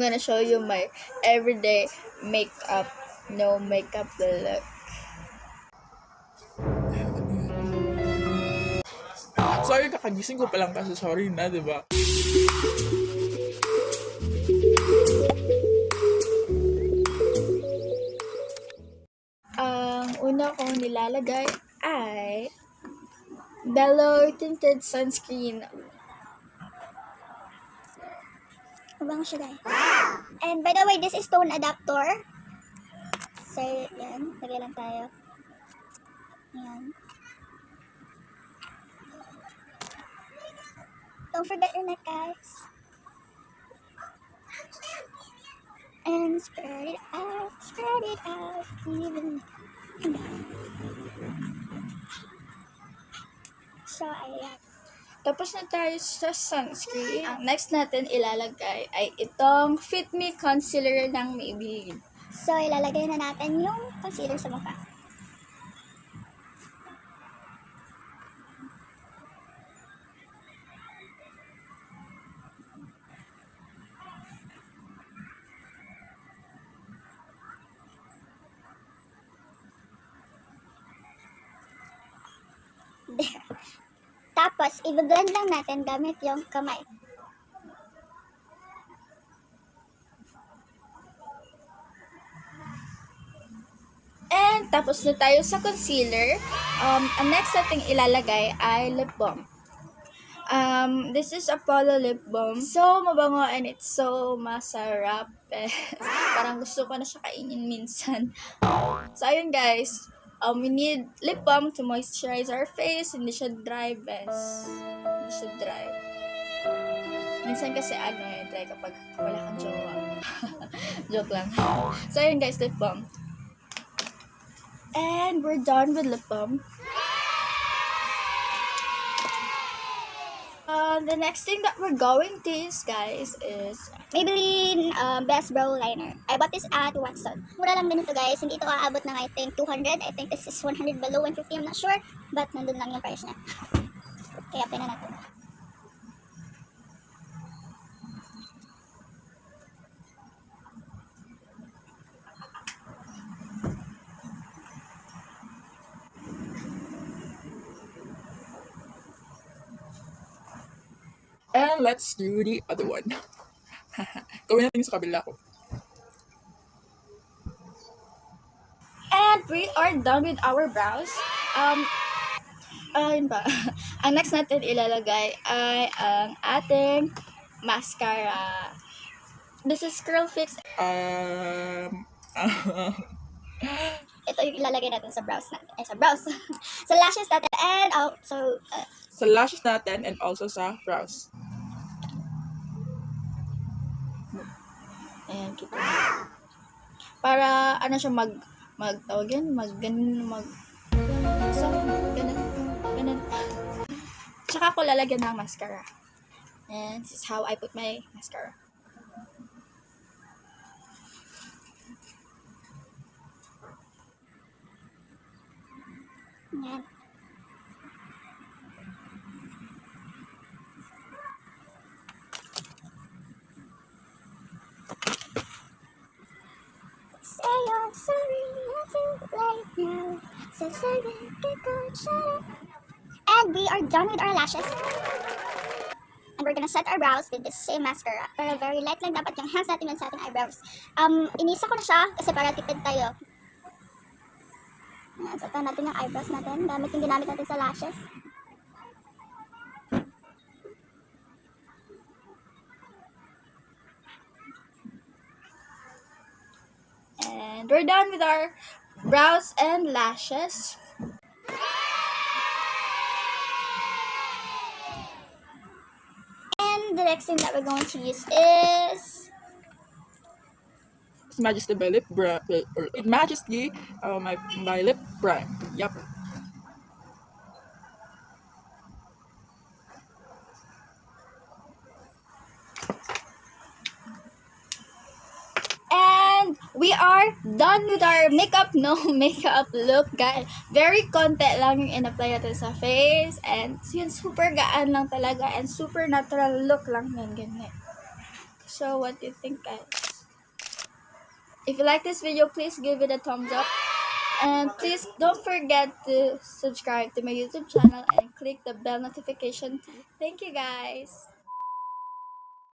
gonna show you my everyday makeup, no makeup look. Sorry, kakagising ko pa lang kasi sorry na, diba? Ang una kong nilalagay ay Belo tinted sunscreen. Mabango siya, guys. And by the way, this is tone adapter. So, yan. Lagay lang tayo. Yan. Don't forget your neck, guys. And spread it out. Spread it out. Even. So, ayan. Tapos na tayo sa sunscreen. Ang next natin ilalagay ay itong Fit Me concealer ng Maybelline. So, ilalagay na natin yung concealer sa mukha. There. Tapos, i-blend lang natin gamit yung kamay. And tapos na tayo sa concealer. Ang next nating ilalagay ay lip balm. This is Apollo lip balm. So mabango and it's so masarap. Parang gusto ko na siya kainin minsan. So ayun guys. We need lip balm to moisturize our face. Hindi siya dry, best. Hindi siya dry. Minsan kasi dry kapag wala kang jowa. Joke lang. So ayun guys, lip balm. And we're done with lip balm. The next thing that we're going to use, guys, is Maybelline Best Brow Liner. I bought this at Watson. Mura lang din ito, guys. Hindi ito aabot ng I think 200. I think this is 100 below 150. I'm not sure. But nandun lang yung price niya. Kaya pina natin. And let's do the other one. Gawin natin sa kabila ko. and we are done with our brows. Ayun ba? Ang next natin ilalagay ay ang ating mascara. This is Curl Fix. Ito yung ilalagay natin sa brows natin. Sa brows. Sa lashes natin. And also, sa lashes natin and also sa brows. Ayan, kita. Para, siya tawag yan, so, ganun. Tsaka ako lalagyan ng mascara. And this is how I put my mascara. yan. Say you're sorry, not too late now. So sorry, get good, shut up. And we are done with our lashes. And we're gonna set our brows with the same mascara. Pero very light lang dapat yung hands natin sa ating eyebrows. Inisa ko na siya kasi para tipid tayo. Ayan, seta natin yung eyebrows natin. Gamit yung ginamit natin sa lashes. And we're done with our brows and lashes. And the next thing that we're going to use is Majesty by lip Majesty my lip prime. Yup. And we are done with our makeup, no makeup look, guys. Very konti lang yung in-apply natin sa face. And yun, super gaan lang talaga. And super natural look lang yan, ganyan. So what do you think, guys? If you like this video, please give it a thumbs up. And please don't forget to subscribe to my YouTube channel and click the bell notification. Thank you, guys.